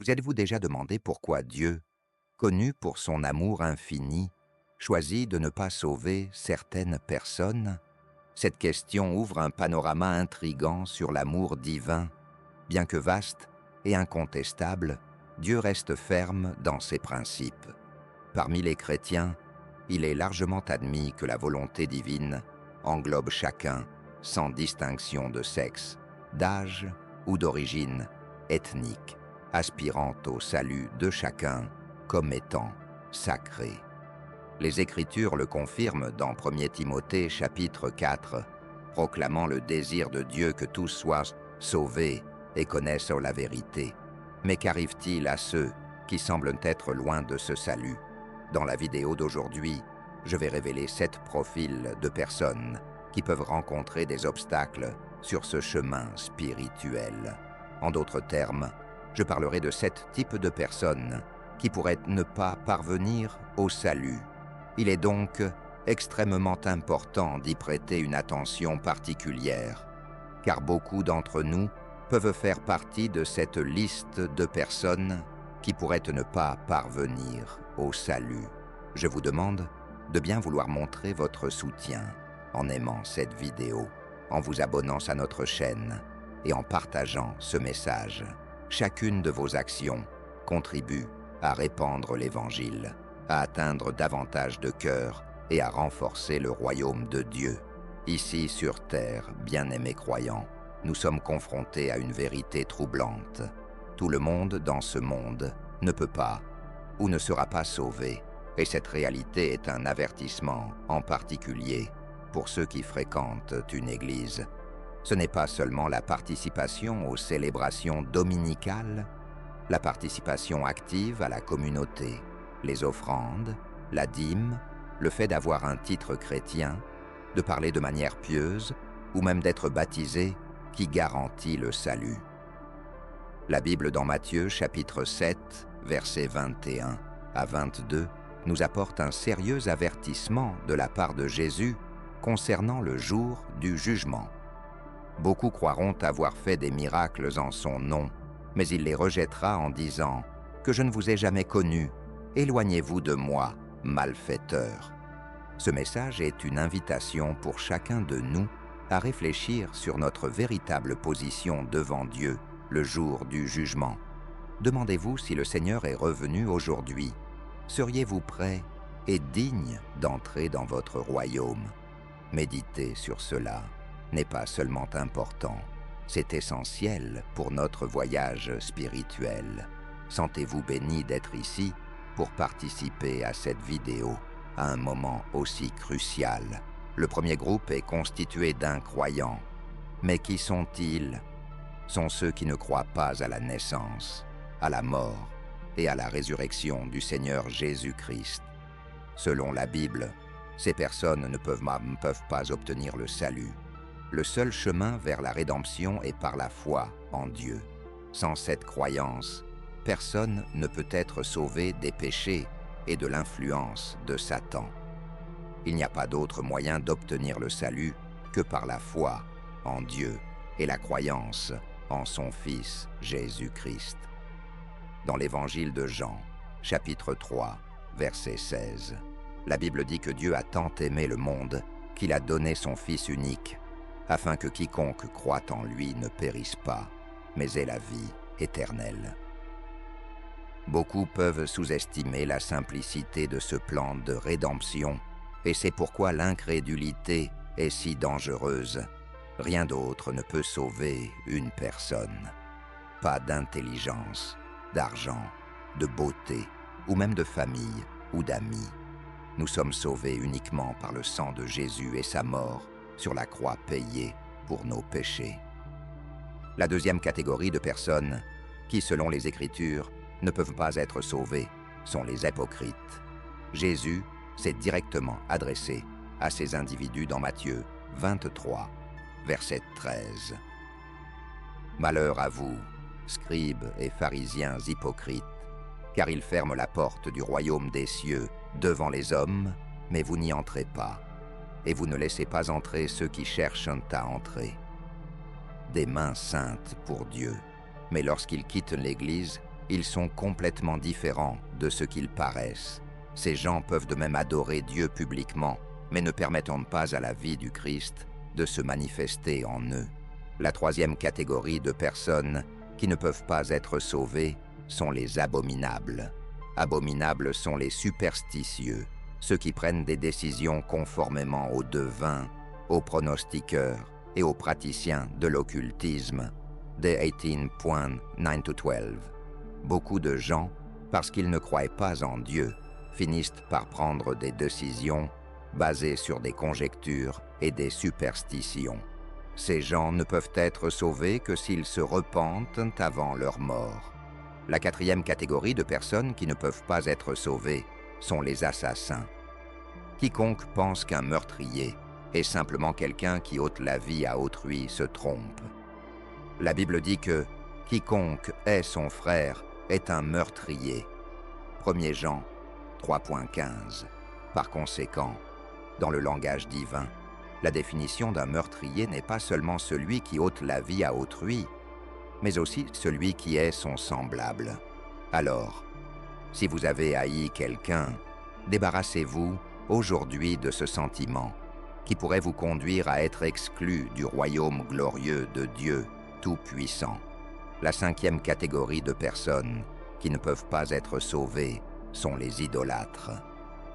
Vous êtes-vous déjà demandé pourquoi Dieu, connu pour son amour infini, choisit de ne pas sauver certaines personnes? Cette question ouvre un panorama intrigant sur l'amour divin. Bien que vaste et incontestable, Dieu reste ferme dans ses principes. Parmi les chrétiens, il est largement admis que la volonté divine englobe chacun sans distinction de sexe, d'âge ou d'origine ethnique, aspirant au salut de chacun comme étant sacré. Les Écritures le confirment dans 1 Timothée chapitre 4, proclamant le désir de Dieu que tous soient sauvés et connaissent la vérité. Mais qu'arrive-t-il à ceux qui semblent être loin de ce salut? Dans la vidéo d'aujourd'hui, je vais révéler 7 profils de personnes qui peuvent rencontrer des obstacles sur ce chemin spirituel. En d'autres termes, je parlerai de 7 types de personnes qui pourraient ne pas parvenir au salut. Il est donc extrêmement important d'y prêter une attention particulière, car beaucoup d'entre nous peuvent faire partie de cette liste de personnes qui pourraient ne pas parvenir au salut. Je vous demande de bien vouloir montrer votre soutien en aimant cette vidéo, en vous abonnant à notre chaîne et en partageant ce message. Chacune de vos actions contribue à répandre l'Évangile, à atteindre davantage de cœurs et à renforcer le royaume de Dieu. Ici sur terre, bien-aimés croyants, nous sommes confrontés à une vérité troublante. Tout le monde dans ce monde ne peut pas ou ne sera pas sauvé, et cette réalité est un avertissement, en particulier pour ceux qui fréquentent une église. Ce n'est pas seulement la participation aux célébrations dominicales, la participation active à la communauté, les offrandes, la dîme, le fait d'avoir un titre chrétien, de parler de manière pieuse ou même d'être baptisé qui garantit le salut. La Bible dans Matthieu chapitre 7, versets 21 à 22 nous apporte un sérieux avertissement de la part de Jésus concernant le jour du jugement. Beaucoup croiront avoir fait des miracles en son nom, mais il les rejettera en disant « Que je ne vous ai jamais connu, éloignez-vous de moi, malfaiteurs ». Ce message est une invitation pour chacun de nous à réfléchir sur notre véritable position devant Dieu le jour du jugement. Demandez-vous si le Seigneur est revenu aujourd'hui. Seriez-vous prêt et digne d'entrer dans votre royaume? Méditer sur cela n'est pas seulement important, c'est essentiel pour notre voyage spirituel. Sentez-vous béni d'être ici pour participer à cette vidéo à un moment aussi crucial. Le premier groupe est constitué d'incroyants. Mais qui sont-ils? Sont ceux qui ne croient pas à la naissance, à la mort et à la résurrection du Seigneur Jésus-Christ. Selon la Bible, ces personnes ne peuvent pas obtenir le salut. Le seul chemin vers la rédemption est par la foi en Dieu. Sans cette croyance, personne ne peut être sauvé des péchés et de l'influence de Satan. Il n'y a pas d'autre moyen d'obtenir le salut que par la foi en Dieu et la croyance en son Fils Jésus-Christ. Dans l'évangile de Jean, chapitre 3, verset 16, la Bible dit que Dieu a tant aimé le monde qu'il a donné son Fils unique, afin que quiconque croit en lui ne périsse pas, mais ait la vie éternelle. Beaucoup peuvent sous-estimer la simplicité de ce plan de rédemption, et c'est pourquoi l'incrédulité est si dangereuse. Rien d'autre ne peut sauver une personne. Pas d'intelligence, d'argent, de beauté, ou même de famille ou d'amis. Nous sommes sauvés uniquement par le sang de Jésus et sa mort sur la croix payée pour nos péchés. La deuxième catégorie de personnes qui, selon les Écritures, ne peuvent pas être sauvées sont les hypocrites. Jésus s'est directement adressé à ces individus dans Matthieu 23, verset 13. Malheur à vous, scribes et pharisiens hypocrites, car ils ferment la porte du royaume des cieux devant les hommes, mais vous n'y entrez pas, et vous ne laissez pas entrer ceux qui cherchent à entrer. Des mains saintes pour Dieu, mais lorsqu'ils quittent l'Église, Ils sont complètement différents de ce qu'ils paraissent. Ces gens peuvent de même adorer Dieu publiquement, mais ne permettant pas à la vie du Christ de se manifester en eux. La troisième catégorie de personnes qui ne peuvent pas être sauvées sont les abominables. Abominables sont les superstitieux, ceux qui prennent des décisions conformément aux devins, aux pronostiqueurs et aux praticiens de l'occultisme, des 18.9-12. Beaucoup de gens, parce qu'ils ne croient pas en Dieu, finissent par prendre des décisions basées sur des conjectures et des superstitions. Ces gens ne peuvent être sauvés que s'ils se repentent avant leur mort. La quatrième catégorie de personnes qui ne peuvent pas être sauvées sont les assassins. Quiconque pense qu'un meurtrier est simplement quelqu'un qui ôte la vie à autrui se trompe. La Bible dit que quiconque hait son frère est un meurtrier. 1 Jean 3.15. Par conséquent, dans le langage divin, la définition d'un meurtrier n'est pas seulement celui qui ôte la vie à autrui, mais aussi celui qui est son semblable. Alors, si vous avez haï quelqu'un, débarrassez-vous aujourd'hui de ce sentiment qui pourrait vous conduire à être exclu du royaume glorieux de Dieu Tout-Puissant. La cinquième catégorie de personnes qui ne peuvent pas être sauvées sont les idolâtres.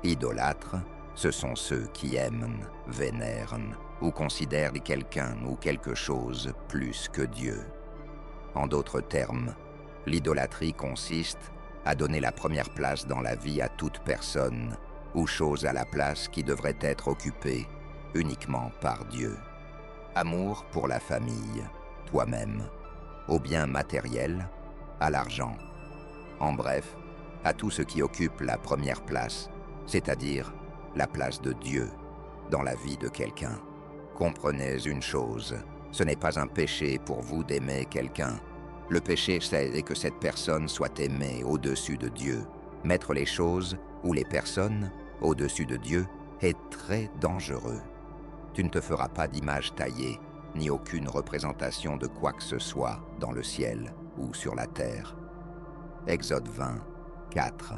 Idolâtres, ce sont ceux qui aiment, vénèrent ou considèrent quelqu'un ou quelque chose plus que Dieu. En d'autres termes, l'idolâtrie consiste à donner la première place dans la vie à toute personne ou chose à la place qui devrait être occupée uniquement par Dieu. Amour pour la famille, toi-même, aux biens matériels, à l'argent. En bref, à tout ce qui occupe la première place, c'est-à-dire la place de Dieu dans la vie de quelqu'un. Comprenez une chose, ce n'est pas un péché pour vous d'aimer quelqu'un. Le péché, c'est que cette personne soit aimée au-dessus de Dieu. Mettre les choses ou les personnes au-dessus de Dieu est très dangereux. Tu ne te feras pas d'image taillée, ni aucune représentation de quoi que ce soit dans le ciel ou sur la terre. Exode 20, 4.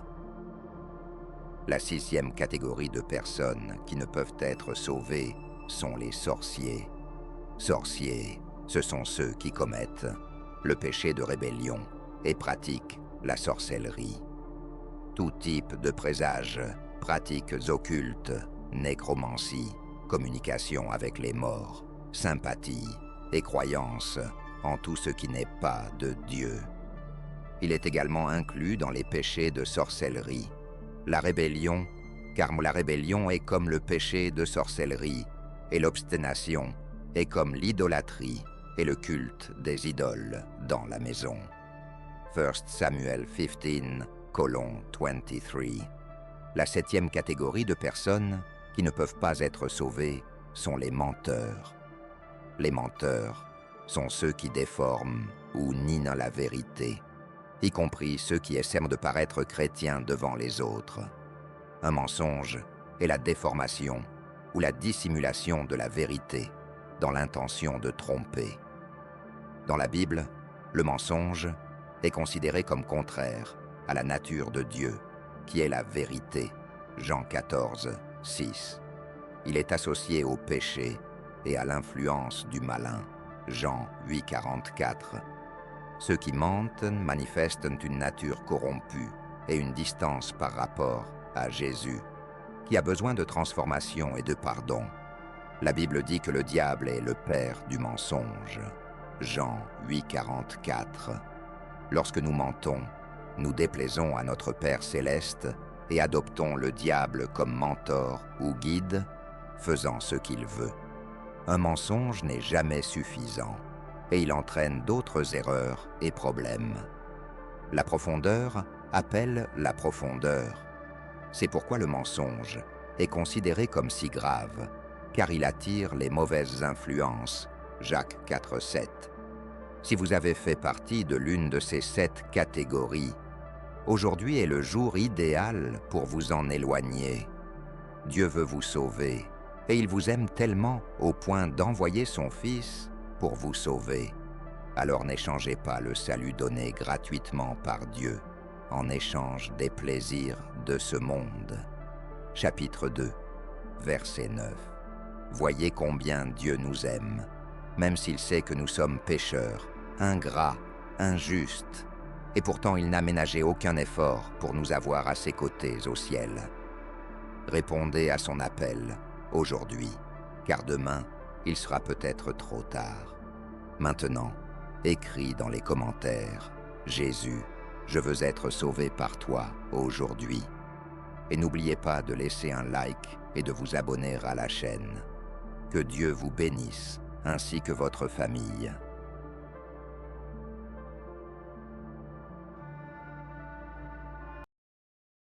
La sixième catégorie de personnes qui ne peuvent être sauvées sont les sorciers. Sorciers, ce sont ceux qui commettent le péché de rébellion et pratiquent la sorcellerie. Tout type de présages, pratiques occultes, nécromancie, communication avec les morts, sympathie et croyance en tout ce qui n'est pas de Dieu. Il est également inclus dans les péchés de sorcellerie, la rébellion, car la rébellion est comme le péché de sorcellerie, et l'obstination est comme l'idolâtrie et le culte des idoles dans la maison. 1 Samuel 15:23. La septième catégorie de personnes qui ne peuvent pas être sauvées sont les menteurs. Les menteurs sont ceux qui déforment ou nient la vérité, y compris ceux qui essaient de paraître chrétiens devant les autres. Un mensonge est la déformation ou la dissimulation de la vérité dans l'intention de tromper. Dans la Bible, le mensonge est considéré comme contraire à la nature de Dieu, qui est la vérité. Jean 14, 6. Il est associé au péché et à l'influence du malin. Jean 8, 44. Ceux qui mentent manifestent une nature corrompue et une distance par rapport à Jésus, qui a besoin de transformation et de pardon. La Bible dit que le diable est le père du mensonge. Jean 8, 44. Lorsque nous mentons, nous déplaisons à notre Père céleste et adoptons le diable comme mentor ou guide, faisant ce qu'il veut. Un mensonge n'est jamais suffisant et il entraîne d'autres erreurs et problèmes. La profondeur appelle la profondeur. C'est pourquoi le mensonge est considéré comme si grave, car il attire les mauvaises influences. Jacques 4, 7. Si vous avez fait partie de l'une de ces 7 catégories, aujourd'hui est le jour idéal pour vous en éloigner. Dieu veut vous sauver, et il vous aime tellement au point d'envoyer son Fils pour vous sauver. Alors n'échangez pas le salut donné gratuitement par Dieu en échange des plaisirs de ce monde. Chapitre 2, verset 9. Voyez combien Dieu nous aime, même s'il sait que nous sommes pécheurs, ingrats, injustes, et pourtant il n'a ménagé aucun effort pour nous avoir à ses côtés au ciel. Répondez à son appel aujourd'hui, car demain, il sera peut-être trop tard. Maintenant, écris dans les commentaires « Jésus, je veux être sauvé par toi aujourd'hui ». Et n'oubliez pas de laisser un like et de vous abonner à la chaîne. Que Dieu vous bénisse, ainsi que votre famille.